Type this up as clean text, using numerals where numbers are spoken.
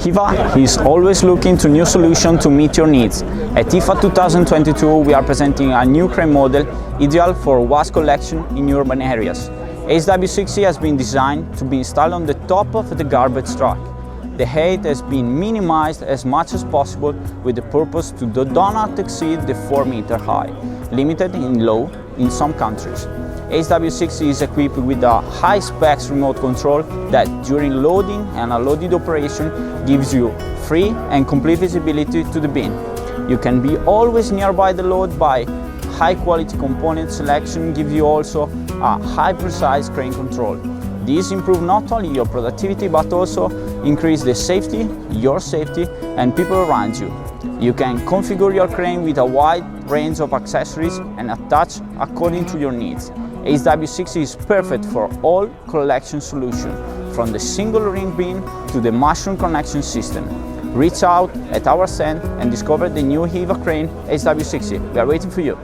HYVA is always looking to new solutions to meet your needs. At IFAT 2022 we are presenting a new crane model ideal for waste collection in urban areas. HYVA60 has been designed to be installed on the top of the garbage truck. The height has been minimized as much as possible with the purpose to do not exceed the 4-meter high, limited in law in some countries. HYVA60 is equipped with a high-specs remote control that during loading and unloaded operation gives you free and complete visibility to the bin. You can be always nearby the load by high-quality component selection gives you also a high-precise crane control. These improve not only your productivity but also increase the safety, your safety and people around you. You can configure your crane with a wide range of accessories and attach according to your needs. HYVA60 is perfect for all collection solutions, from the single ring bin to the mushroom connection system. Reach out at our stand and discover the new HYVA crane HYVA60. We are waiting for you.